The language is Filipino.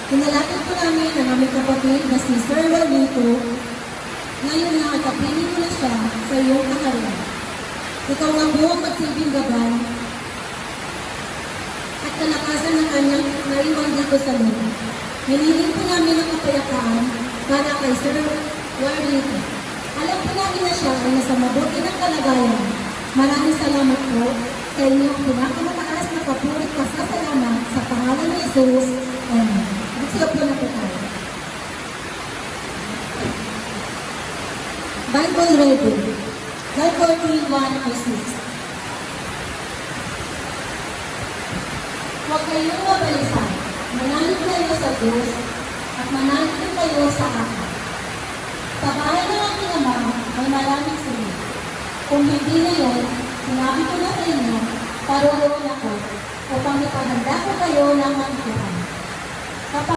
Pinalapit po namin ang aming kapatid na si Sir Juanito. Ngayon na kapiling mo na siya sa iyong kaharian. Ikaw ang buong magsilbing gabay at kalakasan ng kanyang naiwan dito sa lupa. Hiniling po namin ang kapayapaan para kay Sir Juanito. Alam po namin na siya ay nasa mabuti ng kalagayan. Maraming salamat po sa inyong pinakamataas na kapulit pasasalamat sa pangalan ni Jesus. Amen. Siya po na po tayo. Bible reading. John 14:1-6. Huwag kayong mabalisan. Manalig kayo sa Diyos at manalig din kayo sa akin. Sa bahay ng aking ama may maraming silid. Kung hindi na yun, sinabi ko na sa inyo, paroroon ako upang ipahanda ko kayo ng matitirahan.